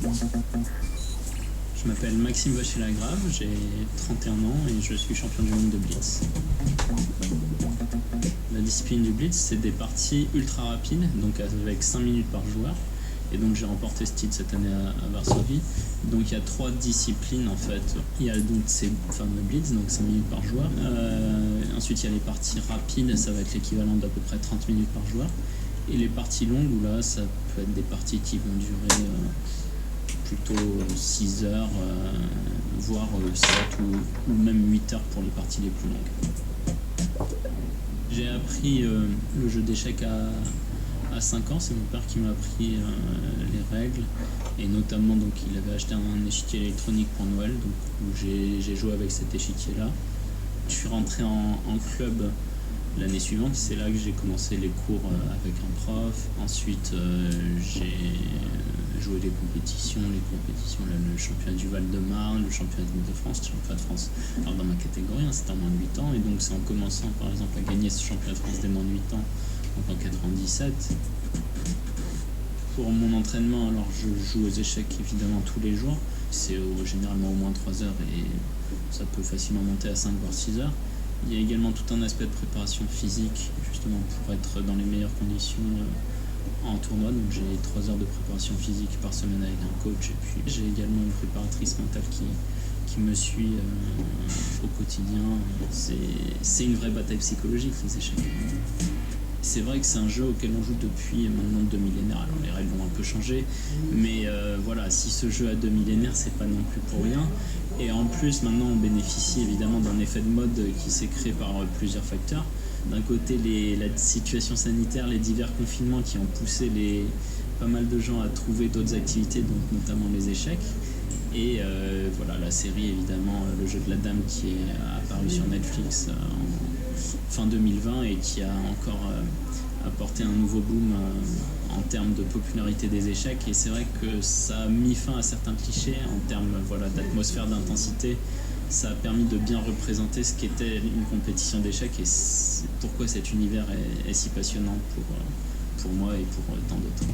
Je m'appelle Maxime Vacher-Lagrave, j'ai 31 ans et je suis champion du monde de Blitz. La discipline du Blitz, c'est des parties ultra rapides, donc avec 5 minutes par joueur. Et donc j'ai remporté ce titre cette année à Varsovie. Donc il y a 3 disciplines en fait. Il y a donc ces fameux Blitz, donc 5 minutes par joueur. Ensuite il y a les parties rapides, ça va être l'équivalent d'à peu près 30 minutes par joueur. Et les parties longues, où là ça peut être des parties qui vont durer plutôt 6 heures, voire 7 ou même 8 heures pour les parties les plus longues. J'ai appris le jeu d'échecs à 5 ans, c'est mon père qui m'a appris les règles, et notamment donc il avait acheté un échiquier électronique pour Noël, donc où j'ai joué avec cet échiquier là. Je suis rentré en club l'année suivante, c'est là que j'ai commencé les cours avec un prof. Ensuite j'ai joué les compétitions, là, le championnat du Val-de-Marne, le championnat de France, le championnat de France. Alors dans ma catégorie, c'était en moins de 8 ans, et donc c'est en commençant par exemple à gagner ce championnat de France des moins de 8 ans, donc en 97. Pour mon entraînement, alors je joue aux échecs évidemment tous les jours, c'est généralement au moins 3 heures et ça peut facilement monter à 5 voire 6 heures. Il y a également tout un aspect de préparation physique, justement pour être dans les meilleures conditions en tournoi. Donc j'ai 3 heures de préparation physique par semaine avec un coach, et puis j'ai également une préparatrice mentale qui me suit au quotidien. C'est une vraie bataille psychologique, les échecs. C'est vrai que c'est un jeu auquel on joue depuis maintenant 2 millénaires. Alors les règles ont un peu changé, mais voilà, si ce jeu a 2 millénaires, c'est pas non plus pour rien. Et en plus, maintenant, on bénéficie évidemment d'un effet de mode qui s'est créé par plusieurs facteurs. D'un côté, la situation sanitaire, les divers confinements qui ont poussé pas mal de gens à trouver d'autres activités, donc notamment les échecs. Et voilà, la série évidemment, le jeu de la dame, qui est apparu sur Netflix en fin 2020 et qui a encore apporté un nouveau boom en termes de popularité des échecs. Et c'est vrai que ça a mis fin à certains clichés en termes d'atmosphère, d'intensité. Ça a permis de bien représenter ce qu'était une compétition d'échecs et pourquoi cet univers est si passionnant pour moi et pour tant d'autres.